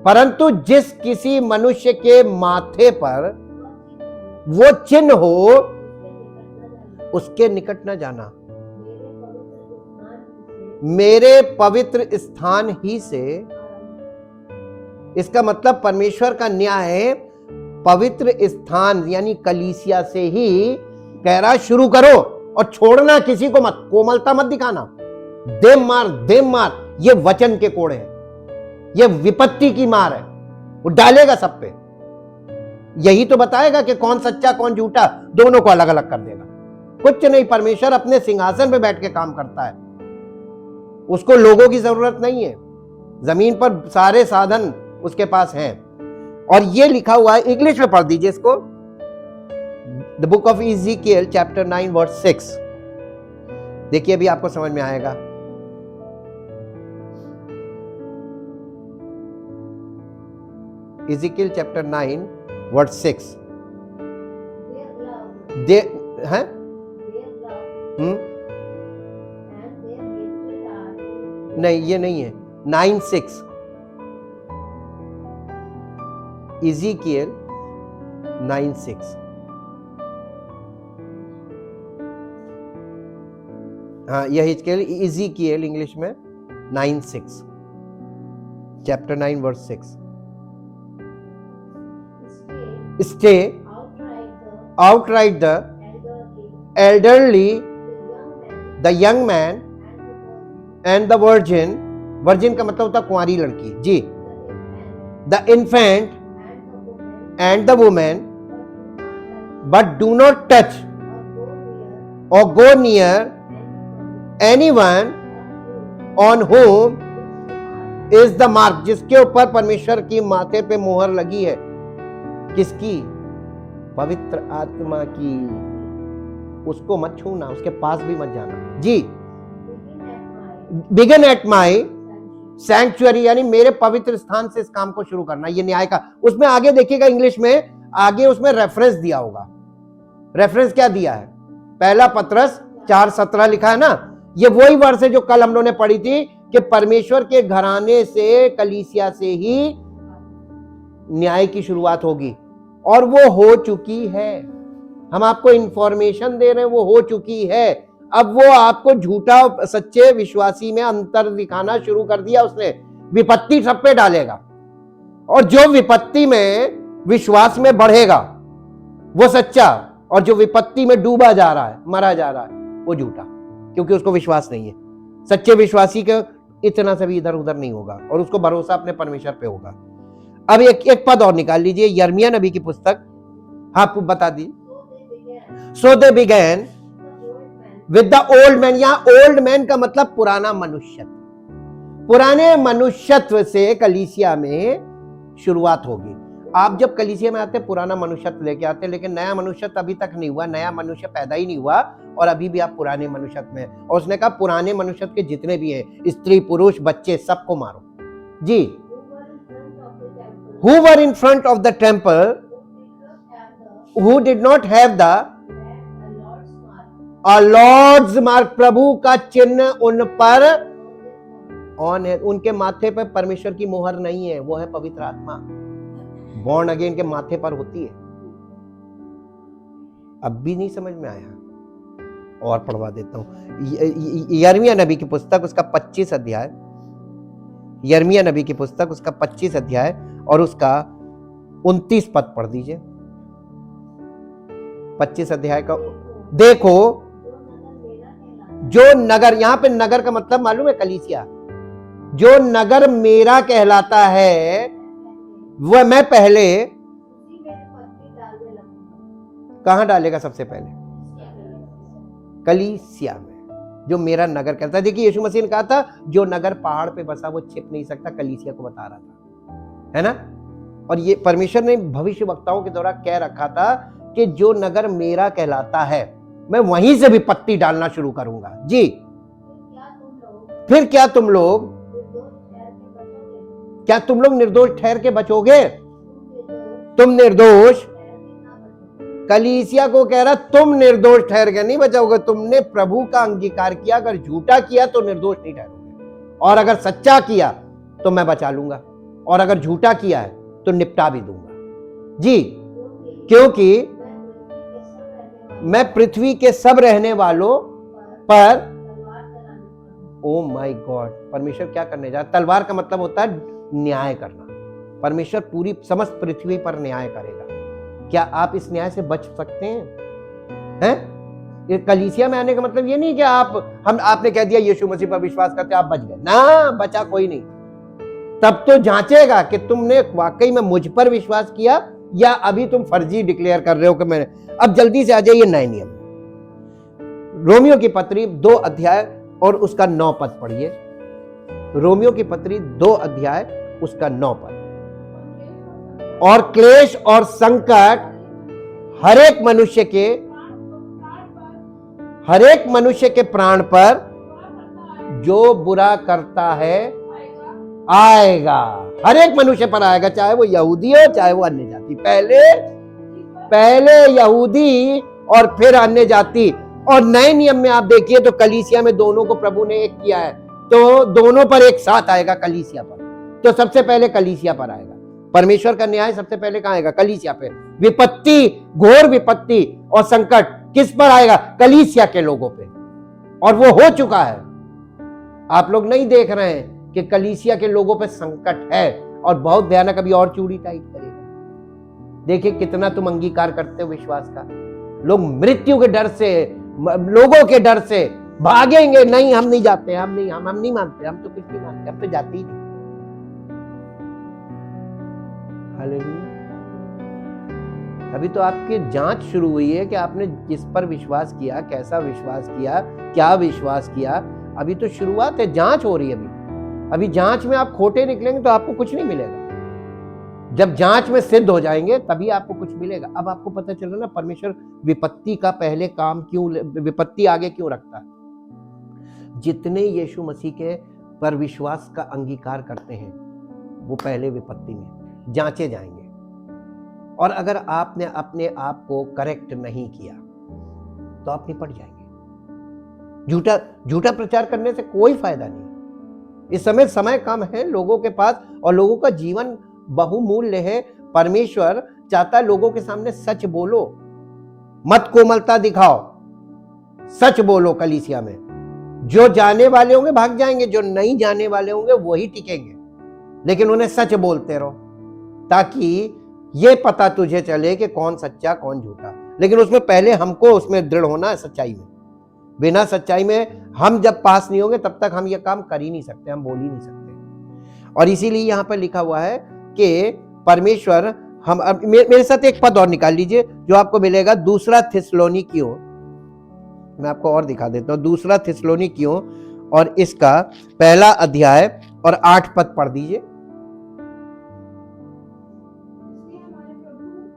परंतु जिस किसी मनुष्य के माथे पर वो चिन्ह हो, उसके निकट न जाना। मेरे पवित्र स्थान ही से, इसका मतलब परमेश्वर का न्याय पवित्र स्थान यानी कलीसिया से ही कह रहा शुरू करो, और छोड़ना किसी को मत, कोमलता मत दिखाना, देम मार, ये वचन के कोड़े हैं, ये विपत्ति की मार है, वो डालेगा सब पे। यही तो बताएगा कि कौन सच्चा कौन झूठा, दोनों को अलग अलग कर देगा। कुछ नहीं, परमेश्वर अपने सिंहासन पे बैठ के काम करता है, उसको लोगों की जरूरत नहीं है। जमीन पर सारे साधन उसके पास हैं। और ये लिखा हुआ है, इंग्लिश में पढ़ दीजिए इसको, the book of Ezekiel chapter 9 verse 6। देखिए अभी आपको समझ में आएगा। इज़ीकिएल चैप्टर 9 वर्स 6। दे हैं नहीं, ये नहीं है, 9:6। इज़ीकिएल 9:6। हाँ, यह इज़ीकिएल इंग्लिश में 9:6, chapter 9 verse 6। Stay outright the elderly, the young man and the virgin. Virgin का मतलब होता है कुंवारी लड़की जी। The infant and the woman, but do not touch or go near anyone on whom is the mark, जिसके ऊपर परमेश्वर की माथे पे मोहर लगी है। किसकी? पवित्र आत्मा की। उसको मत छूना, उसके पास भी मत जाना जी। बिगिन एट माई सैंक्चुअरी, यानी मेरे पवित्र स्थान से इस काम को शुरू करना, ये न्याय का। उसमें आगे देखिएगा इंग्लिश में, आगे उसमें रेफरेंस दिया होगा। रेफरेंस क्या दिया है? पहला पत्रस 4:17 लिखा है ना। ये वही वर्ष है जो कल हम लोगों ने पढ़ी थी कि परमेश्वर के घराने से, कलीसिया से ही न्याय की शुरुआत होगी, और वो हो चुकी है। हम आपको इंफॉर्मेशन दे रहे हैं, वो हो चुकी है। अब वो आपको झूठा सच्चे विश्वासी में अंतर दिखाना शुरू कर दिया उसने। विपत्ति सब पे डालेगा, और जो विपत्ति में विश्वास में बढ़ेगा वो सच्चा, और जो विपत्ति में डूबा जा रहा है, मरा जा रहा है, वो झूठा, क्योंकि उसको विश्वास नहीं है। सच्चे विश्वासी का इतना से भी इधर उधर नहीं होगा, और उसको भरोसा अपने परमेश्वर पे होगा। अब एक पद और निकाल लीजिए, यिर्मयाह नबी की पुस्तक। हाँ, बता दी। So they began with the old man. यहां ओल्ड मैन का मतलब पुराना मनुष्यत्व। पुराने मनुष्यत्व से कलीसिया में शुरुआत होगी। आप जब कलीसिया में आते पुराना मनुष्यत्व लेके आते, लेकिन नया मनुष्यत्व अभी तक नहीं हुआ, नया मनुष्य पैदा ही नहीं हुआ और अभी भी आप पुराने मनुष्यत्व में। और उसने कहा पुराने मनुष्यत्व के जितने भी हैं, स्त्री पुरुष बच्चे, सबको मारो। जी, who were in front of the temple, who did not have the Lord's mark, प्रभु का चिन्ह उन पर ऑन है, उनके माथे पर परमेश्वर की मोहर नहीं है, वो है पवित्र आत्मा। बॉर्न अगेन के माथे पर होती है। अब भी नहीं समझ में आया और पढ़वा देता हूं। यिर्मयाह नबी की पुस्तक उसका 25 अध्याय, यिर्मयाह नबी की पुस्तक उसका 25 अध्याय और उसका 29 पद पढ़ दीजिए। 25 अध्याय का देखो, जो नगर, यहां पे नगर का मतलब मालूम है कलीसिया, जो नगर मेरा कहलाता है वह मैं पहले कहां डालेगा? सबसे पहले कलीसिया में, जो मेरा नगर कहता है। देखिए यीशु मसीह ने कहा था जो नगर पहाड़ पे बसा वो छिप नहीं सकता, कलीसिया को बता रहा था, है ना। और ये परमेश्वर ने भविष्य वक्ताओं के द्वारा कह रखा था कि जो नगर मेरा कहलाता है मैं वहीं से विपत्ति डालना शुरू करूंगा। जी, फिर क्या तुम लोग निर्दोष ठहर के बचोगे? तुम निर्दोष, कलीसिया को कह रहा तुम निर्दोष ठहर के नहीं बचोगे। तुमने प्रभु का अंगीकार किया, अगर झूठा किया तो निर्दोष नहीं ठहरोगे, और अगर सच्चा किया तो मैं बचा लूंगा, और अगर झूठा किया है तो निपटा भी दूंगा। जी, क्योंकि मैं पृथ्वी के सब रहने वालों पर, ओ माय गॉड, परमेश्वर क्या करने जा रहा है? तलवार का मतलब होता है न्याय करना। परमेश्वर पूरी समस्त पृथ्वी पर न्याय करेगा। क्या आप इस न्याय से बच सकते हैं? कलीसिया में आने का मतलब ये नहीं कि आपने कह दिया यीशु मसीह पर विश्वास करते आप बच गए ना, बचा कोई नहीं। तब तो जांचेगा कि तुमने वाकई में मुझ पर विश्वास किया या अभी तुम फर्जी डिक्लेयर कर रहे हो कि मैंने। अब जल्दी से आ जाइए नए नियम, रोमियो की पत्री 2 अध्याय और उसका 9 पद पढ़िए। रोमियो की पत्री 2 अध्याय उसका 9 पद। और क्लेश और संकट हर एक मनुष्य के प्राण पर जो बुरा करता है आएगा। हर एक मनुष्य पर आएगा, चाहे वो यहूदी हो चाहे वो अन्य जाति। पहले यहूदी और फिर अन्य जाति। और नए नियम में आप देखिए तो कलीसिया में दोनों को प्रभु ने एक किया है, तो दोनों पर एक साथ आएगा कलीसिया पर। तो सबसे पहले कलीसिया पर आएगा परमेश्वर का न्याय, सबसे पहले कहां आएगा? कलीसिया पे। विपत्ति, घोर विपत्ति और संकट किस पर आएगा? कलीसिया के लोगों पे। और वो हो चुका है। आप लोग नहीं देख रहे हैं कि कलीसिया के लोगों पे संकट है और बहुत भयानक, अभी और चूड़ी टाइट करेगा। देखिए कितना तुम अंगीकार करते हो विश्वास का। लोग मृत्यु के डर से, लोगों के डर से भागेंगे, नहीं हम नहीं जाते, हम नहीं मानते, हम तो कुछ नहीं मानते, हम तो जाते ही नहीं। हालेलुया। अभी तो आपकी जांच शुरू हुई है कि आपने किस पर विश्वास किया, कैसा विश्वास किया, क्या विश्वास किया। अभी तो शुरुआत है, जांच हो रही है अभी जांच में आप खोटे निकलेंगे तो आपको कुछ नहीं मिलेगा। जब जांच में सिद्ध हो जाएंगे तभी आपको कुछ मिलेगा। अब आपको पता चल रहा ना परमेश्वर विपत्ति का पहले काम क्यों, विपत्ति आगे क्यों रखता है। जितने यीशु मसीह के पर विश्वास का अंगीकार करते हैं वो पहले विपत्ति में जांचे जाएंगे। और अगर आपने अपने आप को करेक्ट नहीं किया तो आप निपट जाएंगे। झूठा प्रचार करने से कोई फायदा नहीं। इस समय कम है लोगों के पास और लोगों का जीवन बहुमूल्य है। परमेश्वर चाहता है लोगों के सामने सच बोलो, मत कोमलता दिखाओ, सच बोलो। कलीसिया में जो जाने वाले होंगे भाग जाएंगे, जो नहीं जाने वाले होंगे वही टिकेंगे, लेकिन उन्हें सच बोलते रहो ताकि ये पता तुझे चले कि कौन सच्चा कौन झूठा। लेकिन उसमें पहले हमको उसमें दृढ़ होना है सच्चाई में। बिना सच्चाई में हम जब पास नहीं होंगे तब तक हम ये काम कर ही नहीं सकते, हम बोल ही नहीं सकते। और इसीलिए यहां पर लिखा हुआ है कि परमेश्वर हम, अब मेरे साथ एक पद और निकाल लीजिए जो आपको मिलेगा, दूसरा थिस्सलुनीकियों। मैं आपको और दिखा देता हूं, दूसरा थिस्सलुनीकियों और इसका 1 अध्याय और 8 पद पढ़ दीजिए।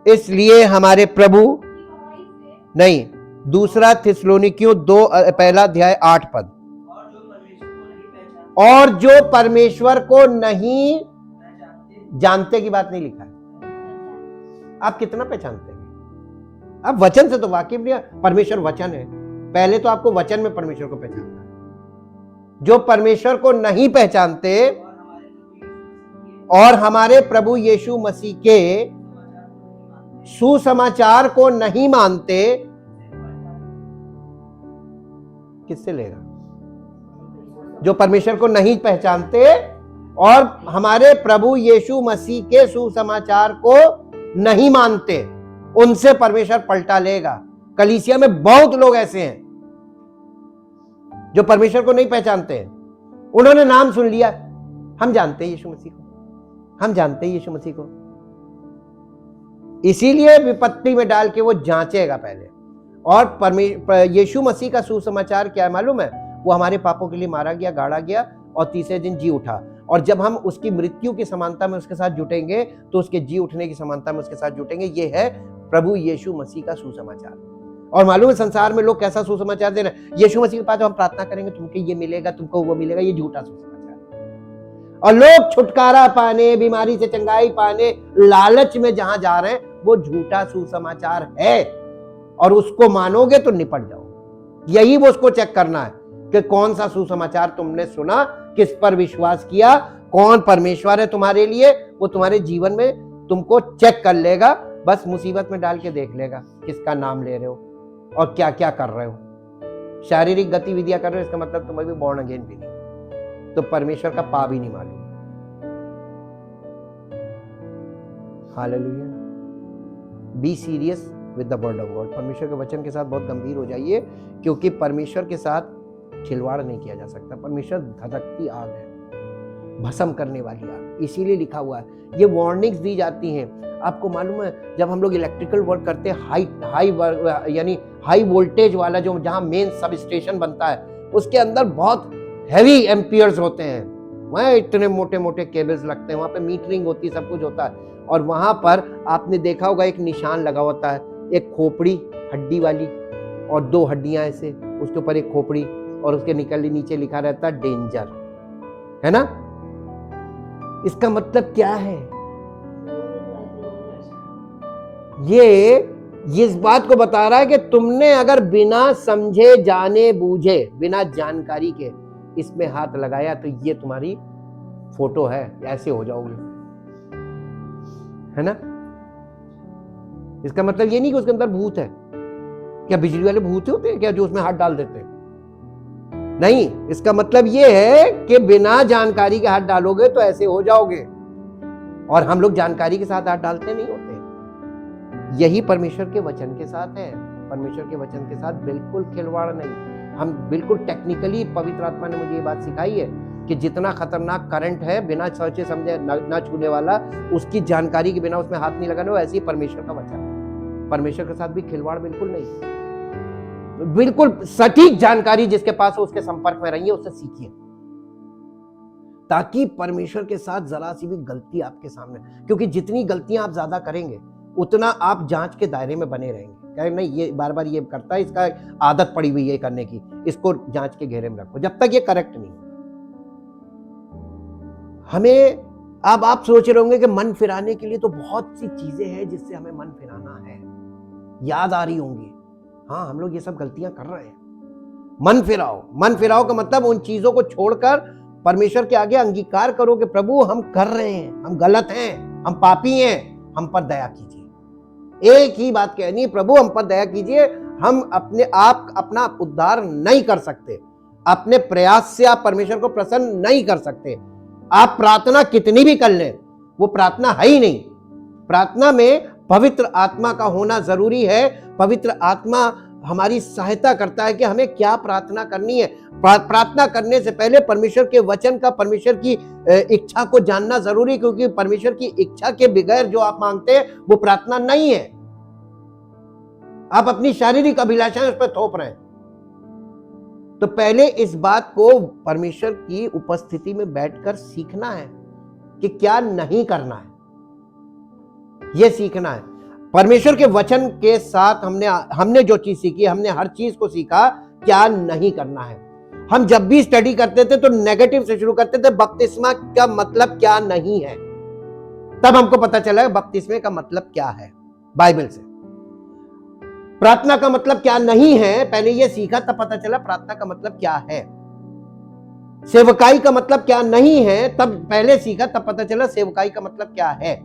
इसलिए हमारे प्रभु नहीं, दूसरा थिस्सलुनीकियों 2 पहला अध्याय 8 पद, और जो परमेश्वर को नहीं जानते की बात नहीं लिखा है। आप कितना पहचानते हैं? आप वचन से तो वाकिफ नहीं है, परमेश्वर वचन है। पहले तो आपको वचन में परमेश्वर को पहचानना है। जो परमेश्वर को नहीं पहचानते और हमारे प्रभु यीशु मसीह के सुसमाचार को नहीं मानते, किससे लेगा? जो परमेश्वर को नहीं पहचानते और हमारे प्रभु यीशु मसीह के सुसमाचार को नहीं मानते, उनसे परमेश्वर पलटा लेगा। कलीसिया में बहुत लोग ऐसे हैं जो परमेश्वर को नहीं पहचानते हैं। उन्होंने नाम सुन लिया, हम जानते हैं यीशु मसीह को, हम जानते हैं यीशु मसीह को, इसीलिए विपत्ति में डाल के वो जांचेगा पहले। और यीशु मसीह का सुसमाचार क्या है मालूम है? वो हमारे पापों के लिए मारा गया, गाड़ा गया और तीसरे दिन जी उठा। और जब हम उसकी मृत्यु की समानता में उसके साथ जुटेंगे तो उसके जी उठने की समानता में उसके साथ जुटेंगे। ये है प्रभु यीशु मसीह का सुसमाचार। और मालूम है संसार में लोग कैसा सुसमाचार दे रहे हैं? यीशु मसीह के पास हम प्रार्थना करेंगे तुमको ये मिलेगा, तुमको वो मिलेगा, ये झूठा सुसमाचार। और लोग छुटकारा पाने, बीमारी से चंगाई पाने, लालच में जहां जा रहे हैं, वो झूठा सुसमाचार है। और उसको मानोगे तो निपट जाओगे। यही वो उसको चेक करना है कि कौन सा सुसमाचार तुमने सुना, किस पर विश्वास किया, कौन परमेश्वर है तुम्हारे लिए। वो तुम्हारे जीवन में तुमको चेक कर लेगा, बस मुसीबत में डाल के देख लेगा किसका नाम ले रहे हो और क्या क्या कर रहे हो। शारीरिक गतिविधियां कर रहे हो, इसका मतलब तुम अभी बॉर्न अगेन भी नहीं, तो परमेश्वर का पा भी नहीं मालूम। Hallelujah. Be serious with the word of God. परमेश्वर के वचन के साथ बहुत गंभीर हो जाइए, क्योंकि परमेश्वर के साथ खिलवाड़ नहीं किया जा सकता। परमेश्वर धधकती आग है, भस्म करने वाली आग, इसीलिए लिखा हुआ है। ये वार्निंग्स दी जाती हैं। आपको मालूम है जब हम लोग इलेक्ट्रिकल वर्क करते हैं, यानी हाई वोल्टेज वाला जो जहां मेन सब स्टेशन बनता है, उसके अंदर बहुत हैवी एम्पियर्स होते हैं। वहाँ इतने मोटे मोटे केबल्स लगते हैं, वहां पे मीटरिंग होती है, सब कुछ होता है। और वहां पर आपने देखा होगा एक निशान लगा होता है, एक खोपड़ी हड्डी वाली और 2 हड्डियां ऐसे, उसके ऊपर एक खोपड़ी और उसके नीचे लिखा रहता है डेंजर, है ना? इसका मतलब क्या है? ये इस बात को बता रहा है कि तुमने अगर बिना समझे, जाने बूझे, बिना जानकारी के इसमें हाथ लगाया तो ये तुम्हारी फोटो है, ऐसे हो जाओगे, है ना? इसका मतलब ये नहीं कि उसके अंदर भूत है। क्या बिजली वाले भूत होते हैं क्या जो उसमें हाथ डाल देते हैं? नहीं, इसका मतलब ये है कि बिना जानकारी के हाथ डालोगे तो ऐसे हो जाओगे। और हम लोग जानकारी के साथ हाथ डालते नहीं होते। यही परमेश्वर के वचन के साथ है। परमेश्वर के वचन के साथ बिल्कुल खिलवाड़ नहीं। हम बिल्कुल टेक्निकली, पवित्र आत्मा ने मुझे ये बात सिखाई है कि जितना खतरनाक करंट है, बिना सोचे समझे ना छूने वाला, उसकी जानकारी के बिना उसमें हाथ नहीं लगाना, वो ऐसी परमेश्वर का वचन है। परमेश्वर के साथ भी खिलवाड़ बिल्कुल नहीं। बिल्कुल सटीक जानकारी जिसके पास हो उसके संपर्क में रहिए, उससे सीखिए, ताकि परमेश्वर के साथ जरा सी भी गलती आपके सामने, क्योंकि जितनी गलतियां आप ज्यादा करेंगे उतना आप जांच के दायरे में बने रहेंगे। कहें नहीं ये बार बार ये करता है, इसका आदत पड़ी हुई है करने की, इसको जांच के घेरे में रखो जब तक ये करेक्ट नहीं। हमें अब आप सोच रहे होंगे कि मन फिराने के लिए तो बहुत सी चीजें हैं जिससे हमें मन फिराना है, याद आ रही होंगी। हाँ, हम लोग ये सब गलतियां कर रहे हैं। मन फिराओ, मन फिराओ का मतलब उन चीजों को छोड़कर परमेश्वर के आगे अंगीकार करो कि प्रभु हम कर रहे हैं, हम गलत हैं, हम पापी हैं, हम पर दया कीजिए। एक ही बात कहनी, प्रभु हम पर दया कीजिए। हम अपने आप अपना उद्धार नहीं कर सकते, अपने प्रयास से आप परमेश्वर को प्रसन्न नहीं कर सकते। आप प्रार्थना कितनी भी कर लें, वो प्रार्थना है ही नहीं। प्रार्थना में पवित्र आत्मा का होना जरूरी है। पवित्र आत्मा हमारी सहायता करता है कि हमें क्या प्रार्थना करनी है। प्रार्थना करने से पहले परमेश्वर के वचन का, परमेश्वर की इच्छा को जानना जरूरी है, क्योंकि परमेश्वर की इच्छा के बगैर जो आप मांगते हैं वो प्रार्थना नहीं है। आप अपनी शारीरिक अभिलाषाएं उस पर थोप रहे हैं। तो पहले इस बात को परमेश्वर की उपस्थिति में बैठकर सीखना है कि क्या नहीं करना है, यह सीखना है। परमेश्वर के वचन के साथ हमने जो चीज सीखी, हमने हर चीज को सीखा क्या नहीं करना है। हम जब भी स्टडी करते थे तो नेगेटिव से शुरू करते थे, बपतिस्मा का मतलब क्या नहीं है। तब हमको पता चला बपतिस्मे का मतलब क्या है बाइबल से। प्रार्थना का मतलब क्या नहीं है, पहले यह सीखा तब पता चला प्रार्थना का मतलब क्या है। सेवकाई का मतलब क्या नहीं है, तब पहले सीखा तब पता चला सेवकाई का मतलब क्या है।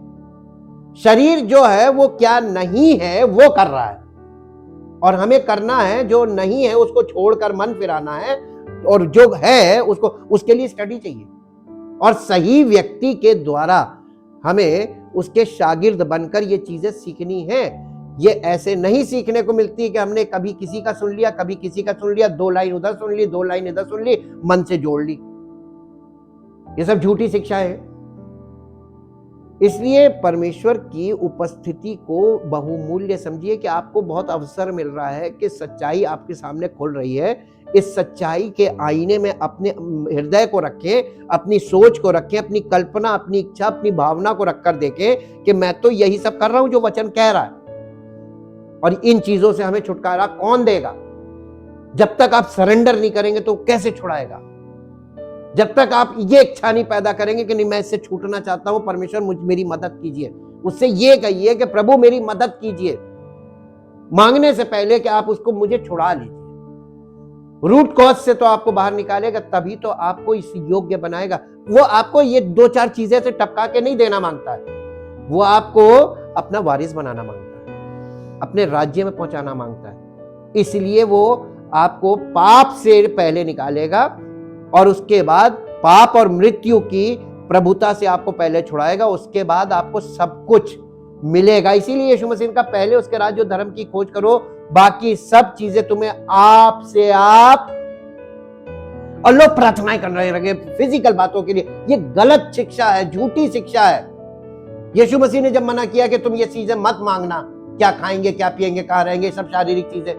शरीर जो है वो क्या नहीं है वो कर रहा है, और हमें करना है जो नहीं है उसको छोड़कर मन फिराना है, और जो है उसको, उसके लिए स्टडी चाहिए, और सही व्यक्ति के द्वारा हमें उसके शागिर्द बनकर ये चीजें सीखनी है। ये ऐसे नहीं सीखने को मिलती कि हमने कभी किसी का सुन लिया, कभी किसी का सुन लिया, 2 लाइन उधर सुन ली, 2 लाइन इधर सुन ली, मन से जोड़ ली। ये सब झूठी शिक्षा है। इसलिए परमेश्वर की उपस्थिति को बहुमूल्य समझिए कि आपको बहुत अवसर मिल रहा है कि सच्चाई आपके सामने खुल रही है। इस सच्चाई के आईने में अपने हृदय को रखें, अपनी सोच को रखें, अपनी कल्पना, अपनी इच्छा, अपनी भावना को रखकर देखें कि मैं तो यही सब कर रहा हूं जो वचन कह रहा है, और इन चीजों से हमें छुटकारा कौन देगा। जब तक आप सरेंडर नहीं करेंगे तो कैसे छुड़ाएगा। जब तक आप ये इच्छा नहीं पैदा करेंगे कि नहीं मैं इससे छूटना चाहता हूं, परमेश्वर मेरी मदद कीजिए, उससे ये कहिए कि प्रभु मेरी मदद कीजिए, मांगने से पहले कि आप उसको मुझे छुड़ा लीजिए। रूट कॉज से तो आपको बाहर निकालेगा, तभी तो आपको इस योग्य बनाएगा। वो आपको ये 2-4 चीजें से टपका के नहीं देना मांगता है, वो आपको अपना वारिस बनाना मांगता है, अपने राज्य में पहुंचाना मांगता है। इसलिए वो आपको पाप से पहले निकालेगा, और उसके बाद पाप और मृत्यु की प्रभुता से आपको पहले छुड़ाएगा, उसके बाद आपको सब कुछ मिलेगा। इसीलिए यीशु मसीह का पहले उसके राज्य और धर्म की खोज करो, बाकी सब चीजें तुम्हें आप से आप। और लोग प्रार्थनाएं कर रहे लगे फिजिकल बातों के लिए। ये गलत शिक्षा है, झूठी शिक्षा है। यीशु मसीह ने जब मना किया कि तुम ये चीजें मत मांगना, क्या खाएंगे, क्या पिएंगे, कहां रहेंगे, सब शारीरिक चीजें,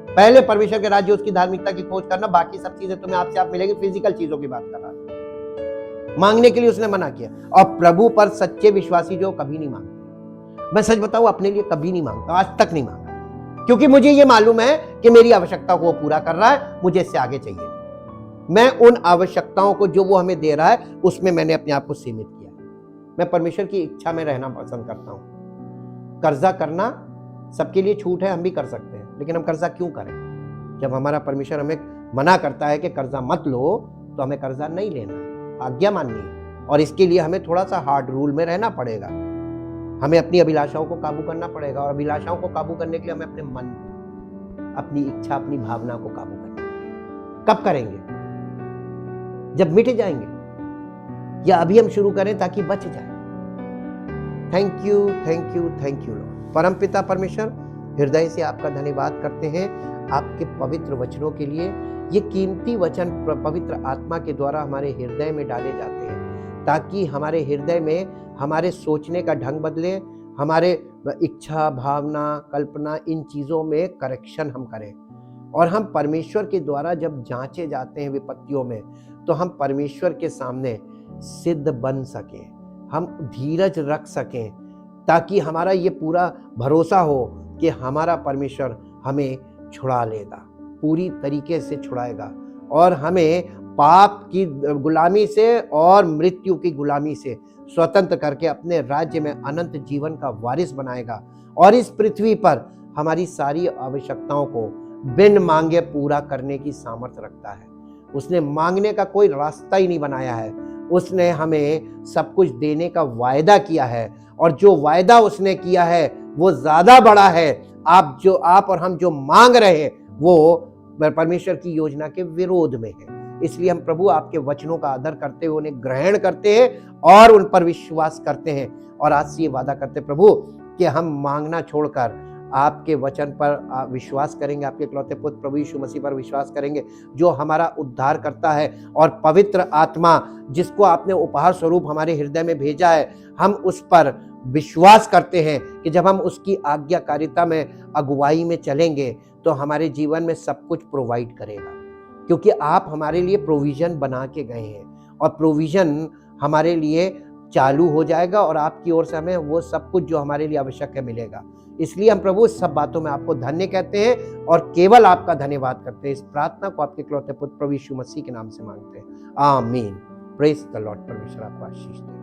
पहले परमेश्वर के राज्य उसकी धार्मिकता की खोज करना, बाकी सब चीजें तुम्हें आपसे आप मिलेगी। फिजिकल चीजों की बात कर रहा है, मांगने के लिए उसने मना किया। और प्रभु पर सच्चे विश्वासी जो कभी नहीं मांगते, मैं सच बताऊं अपने लिए कभी नहीं मांगता, आज तक नहीं मांगा, क्योंकि मुझे ये मालूम है कि मेरी आवश्यकता को वो पूरा कर रहा है, मुझे इससे आगे चाहिए। मैं उन आवश्यकताओं को जो वो हमें दे रहा है उसमें मैंने अपने आप को सीमित किया। मैं परमेश्वर की इच्छा में रहना पसंद करता हूं। कर्जा करना सबके लिए छूट है, हम भी कर सकते हैं, लेकिन हम कर्जा क्यों करें। जब हमारा परमेश्वर हमें मना करता है कि कर्जा मत लो, तो हमें कर्जा नहीं लेना, आज्ञा माननी है। और इसके लिए हमें थोड़ा सा हार्ड रूल में रहना पड़ेगा, हमें अपनी अभिलाषाओं को काबू करना पड़ेगा। और अभिलाषाओं को काबू करने के लिए हमें अपने मन, अपनी इच्छा, अपनी भावना को काबू करना पड़ेगा। कब करेंगे? जब मिट जाएंगे, या अभी हम शुरू करें ताकि बच जाए। Thank you, thank you, thank you Lord. परमपिता परमेश्वर, हृदय से आपका धन्यवाद करते हैं आपके पवित्र वचनों के लिए। ये कीमती वचन पवित्र आत्मा के द्वारा हमारे हृदय में डाले जाते हैं, ताकि हमारे हृदय में हमारे सोचने का ढंग बदले, हमारे इच्छा, भावना, कल्पना, इन चीज़ों में करेक्शन हम करें, और हम परमेश्वर के द्वारा जब जांचे जाते हैं विपत्तियों में, तो हम परमेश्वर के सामने सिद्ध बन सकें, हम धीरज रख सकें, ताकि हमारा ये पूरा भरोसा हो कि हमारा परमेश्वर हमें छुड़ा लेगा, पूरी तरीके से छुड़ाएगा, और हमें पाप की गुलामी से और मृत्यु की गुलामी से स्वतंत्र करके अपने राज्य में अनंत जीवन का वारिस बनाएगा, और इस पृथ्वी पर हमारी सारी आवश्यकताओं को बिन मांगे पूरा करने की सामर्थ्य रखता है। उसने मांगने का कोई रास्ता ही नहीं बनाया है, उसने हमें सब कुछ देने का वायदा किया है, और जो वायदा उसने किया है वो ज्यादा बड़ा है। आप और हम जो मांग रहे हैं वो परमेश्वर की योजना के विरोध में है। इसलिए हम प्रभु आपके वचनों का आदर करते हुए उन्हें ग्रहण करते हैं और उन पर विश्वास करते हैं, और आज से ये वादा करते हैं प्रभु कि हम मांगना छोड़कर आपके वचन पर विश्वास करेंगे, आपके इकलौते पुत्र प्रभु यीशु मसीह पर विश्वास करेंगे, जो हमारा उद्धार करता है। और पवित्र आत्मा जिसको आपने उपहार स्वरूप हमारे हृदय में भेजा है, हम उस पर विश्वास करते हैं कि जब हम उसकी आज्ञाकारिता में, अगुवाई में चलेंगे, तो हमारे जीवन में सब कुछ प्रोवाइड करेगा, क्योंकि आप हमारे लिए प्रोविजन बना के गए हैं, और प्रोविजन हमारे लिए चालू हो जाएगा और आपकी ओर से हमें वो सब कुछ जो हमारे लिए आवश्यक है मिलेगा। इसलिए हम प्रभु इस सब बातों में आपको धन्य कहते हैं और केवल आपका धन्यवाद करते हैं। इस प्रार्थना को आपके इकलौते पुत्र प्रभु यीशु मसीह के नाम से मांगते हैं, आमीन। Praise the Lord. परमेश्वर आपको आशीष दे।